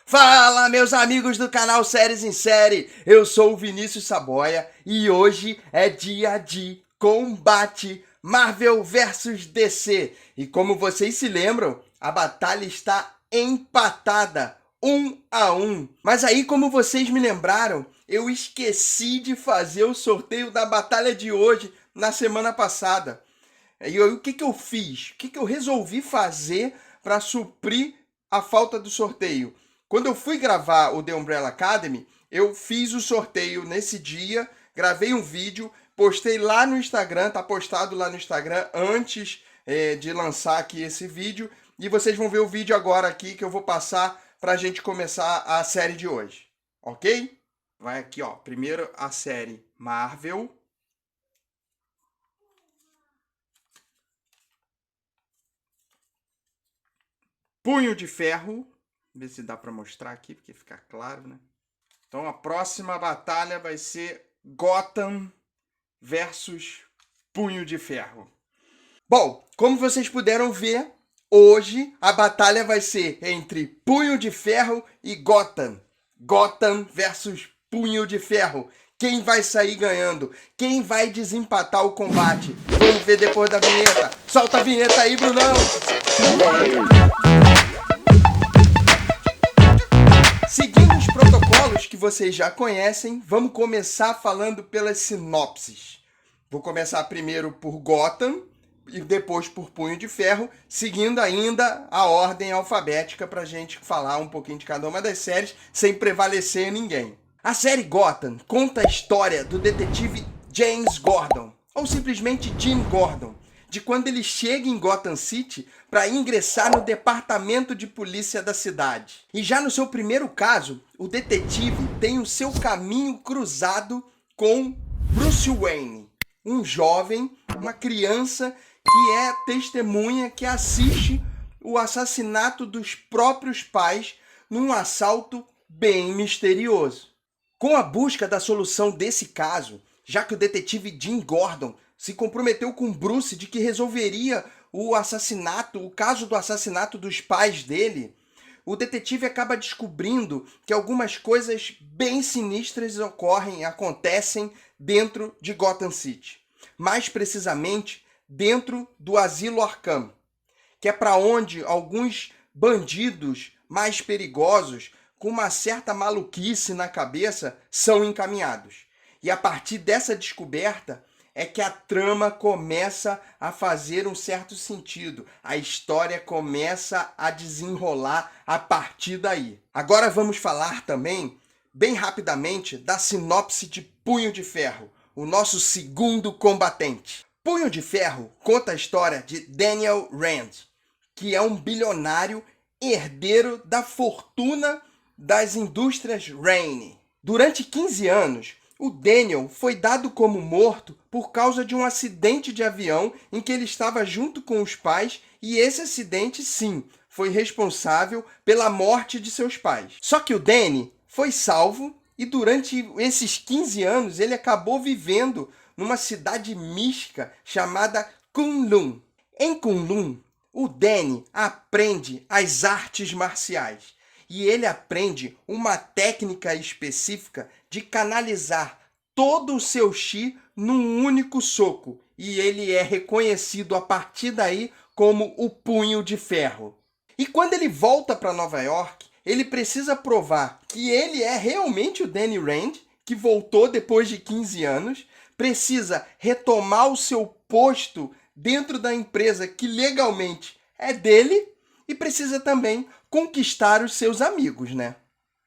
Fala, meus amigos do canal Séries em Série, eu sou o Vinícius Saboia e hoje é dia de combate Marvel vs DC. E como vocês se lembram, a batalha está empatada, 1-1. Mas aí, como vocês me lembraram, eu esqueci de fazer o sorteio da batalha de hoje na semana passada. E o que eu fiz? O que eu resolvi fazer para suprir a falta do sorteio? Quando eu fui gravar o The Umbrella Academy, eu fiz o sorteio nesse dia, gravei um vídeo, postei lá no Instagram, tá postado lá no Instagram antes de lançar aqui esse vídeo. E vocês vão ver o vídeo agora aqui que eu vou passar para a gente começar a série de hoje, ok? Vai aqui, ó. Primeiro a série Marvel. Punho de Ferro. Ver se dá para mostrar aqui, porque fica claro, né? Então a próxima batalha vai ser Gotham versus Punho de Ferro. Bom, como vocês puderam ver, hoje a batalha vai ser entre Punho de Ferro e Gotham. Gotham versus Punho de Ferro. Quem vai sair ganhando? Quem vai desempatar o combate? Vamos ver depois da vinheta. Solta a vinheta aí, Brunão! Seguindo os protocolos que vocês já conhecem, vamos começar falando pelas sinopses. Vou começar primeiro por Gotham e depois por Punho de Ferro, seguindo ainda a ordem alfabética para a gente falar um pouquinho de cada uma das séries sem prevalecer ninguém. A série Gotham conta a história do detetive James Gordon, ou simplesmente Jim Gordon, de quando ele chega em Gotham City para ingressar no departamento de polícia da cidade. E já no seu primeiro caso, o detetive tem o seu caminho cruzado com Bruce Wayne, um jovem, uma criança que é testemunha, que assiste o assassinato dos próprios pais num assalto bem misterioso. Com a busca da solução desse caso, já que o detetive Jim Gordon se comprometeu com Bruce de que resolveria o caso do assassinato dos pais dele, o detetive acaba descobrindo que algumas coisas bem sinistras acontecem dentro de Gotham City. Mais precisamente, dentro do Asilo Arkham, que é para onde alguns bandidos mais perigosos, com uma certa maluquice na cabeça, são encaminhados. E a partir dessa descoberta é que a trama começa a fazer um certo sentido. A história começa a desenrolar a partir daí. Agora vamos falar também, bem rapidamente, da sinopse de Punho de Ferro, o nosso segundo combatente. Punho de Ferro conta a história de Daniel Rand, que é um bilionário herdeiro da fortuna das indústrias Raine. Durante 15 anos, o Daniel foi dado como morto por causa de um acidente de avião em que ele estava junto com os pais, e esse acidente, sim, foi responsável pela morte de seus pais. Só que o Danny foi salvo e durante esses 15 anos ele acabou vivendo numa cidade mística chamada Kunlun. Em Kunlun, o Danny aprende as artes marciais e ele aprende uma técnica específica de canalizar todo o seu chi num único soco, e ele é reconhecido a partir daí como o Punho de Ferro. E quando ele volta para Nova York, ele precisa provar que ele é realmente o Danny Rand, que voltou depois de 15 anos, precisa retomar o seu posto dentro da empresa que legalmente é dele e precisa também conquistar os seus amigos, né?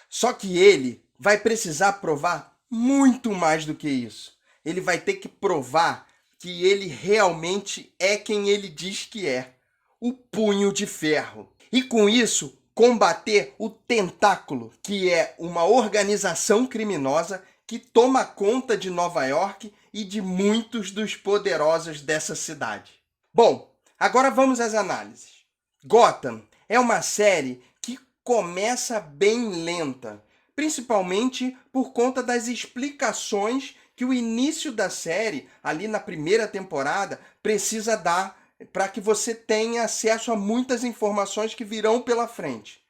Só que ele vai precisar provar muito mais do que isso. Ele vai ter que provar que ele realmente é quem ele diz que é, o Punho de Ferro. E com isso, combater o Tentáculo, que é uma organização criminosa que toma conta de Nova York e de muitos dos poderosos dessa cidade. Bom, agora vamos às análises. Gotham é uma série que começa bem lenta, principalmente por conta das explicações que o início da série, ali na primeira temporada, precisa dar para que você tenha acesso a muitas informações que virão pela frente.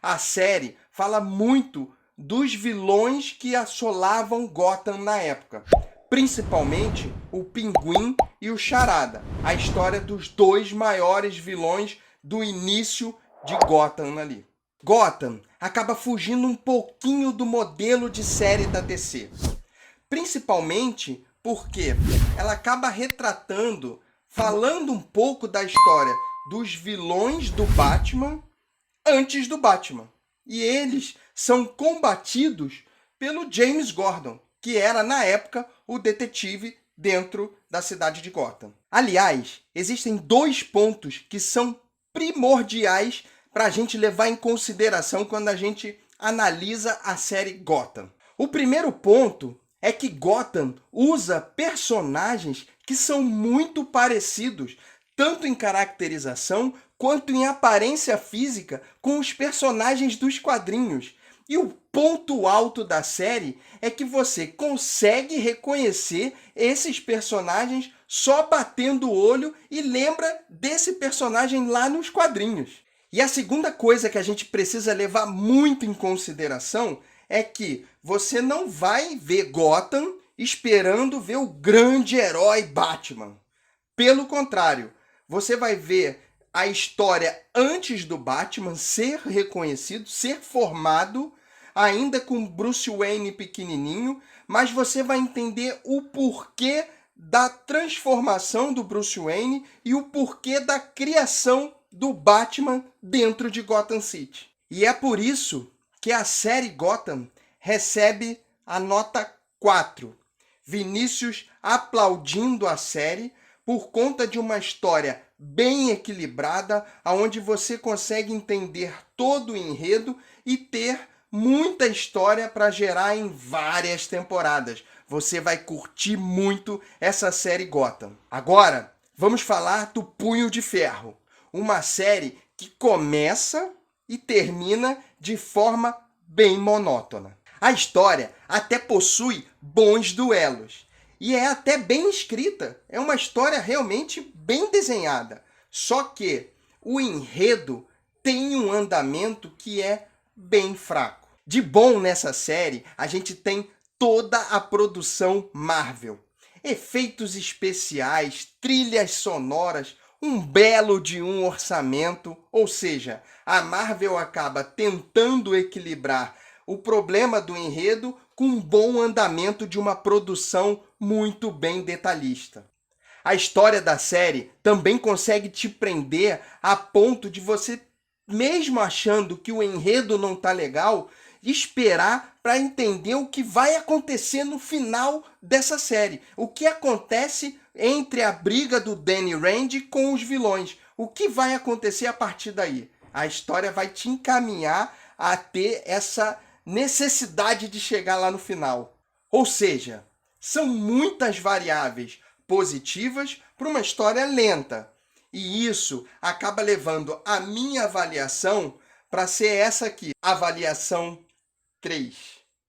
A série fala muito dos vilões que assolavam Gotham na época, principalmente o Pinguim e o Charada, a história dos dois maiores vilões do início de Gotham ali. Gotham acaba fugindo um pouquinho do modelo de série da DC, principalmente porque ela acaba retratando, falando um pouco da história dos vilões do Batman antes do Batman. E eles são combatidos pelo James Gordon, que era, na época, o detetive dentro da cidade de Gotham. Aliás, existem dois pontos que são primordiais para a gente levar em consideração quando a gente analisa a série Gotham. O primeiro ponto é que Gotham usa personagens que são muito parecidos, tanto em caracterização quanto em aparência física, com os personagens dos quadrinhos. E o ponto alto da série é que você consegue reconhecer esses personagens só batendo o olho e lembra desse personagem lá nos quadrinhos. E a segunda coisa que a gente precisa levar muito em consideração é que você não vai ver Gotham esperando ver o grande herói Batman. Pelo contrário, você vai ver a história antes do Batman ser reconhecido, ser formado, ainda com Bruce Wayne pequenininho, mas você vai entender o porquê da transformação do Bruce Wayne e o porquê da criação do Batman dentro de Gotham City. E é por isso que a série Gotham recebe a nota 4. Vinícius aplaudindo a série por conta de uma história bem equilibrada, onde você consegue entender todo o enredo e ter muita história para gerar em várias temporadas. Você vai curtir muito essa série Gotham. Agora, vamos falar do Punho de Ferro, uma série que começa e termina de forma bem monótona. A história até possui bons duelos e é até bem escrita. É uma história realmente bem desenhada. Só que o enredo tem um andamento que é bem fraco. De bom nessa série, a gente tem toda a produção Marvel. Efeitos especiais, trilhas sonoras, um belo de um orçamento. Ou seja, a Marvel acaba tentando equilibrar o problema do enredo com um bom andamento de uma produção muito bem detalhista. A história da série também consegue te prender a ponto de você, mesmo achando que o enredo não está legal, esperar para entender o que vai acontecer no final dessa série. O que acontece entre a briga do Danny Rand com os vilões. O que vai acontecer a partir daí? A história vai te encaminhar a ter essa necessidade de chegar lá no final. Ou seja, são muitas variáveis positivas para uma história lenta. E isso acaba levando a minha avaliação para ser essa aqui, avaliação 3.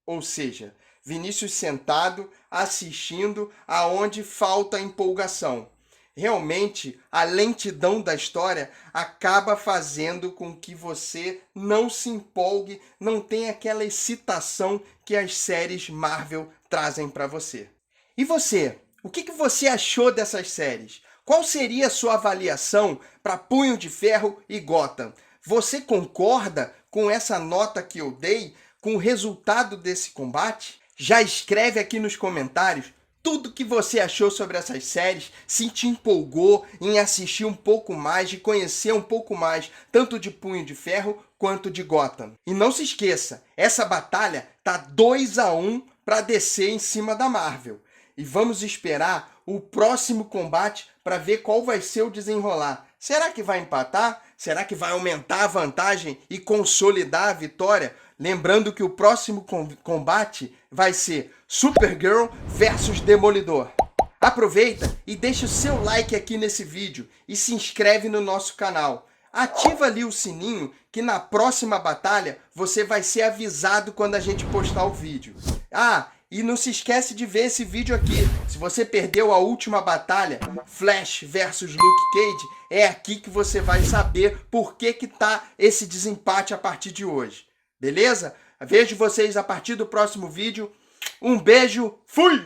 Ou seja, Vinícius sentado, assistindo, aonde falta empolgação. Realmente, a lentidão da história acaba fazendo com que você não se empolgue, não tenha aquela excitação que as séries Marvel trazem para você. E você? O que você achou dessas séries? Qual seria a sua avaliação para Punho de Ferro e Gotham? Você concorda com essa nota que eu dei, com o resultado desse combate? Já escreve aqui nos comentários tudo que você achou sobre essas séries, se te empolgou em assistir um pouco mais, de conhecer um pouco mais, tanto de Punho de Ferro quanto de Gotham. E não se esqueça, essa batalha tá 2-1 para DC em cima da Marvel. E vamos esperar o próximo combate para ver qual vai ser o desenrolar. Será que vai empatar? Será que vai aumentar a vantagem e consolidar a vitória? Lembrando que o próximo combate vai ser Supergirl versus Demolidor. Aproveita e deixa o seu like aqui nesse vídeo e se inscreve no nosso canal. Ativa ali o sininho que na próxima batalha você vai ser avisado quando a gente postar o vídeo. Ah, e não se esquece de ver esse vídeo aqui. Se você perdeu a última batalha, Flash versus Luke Cage, é aqui que você vai saber por que tá esse desempate a partir de hoje. Beleza? Vejo vocês a partir do próximo vídeo. Um beijo, fui!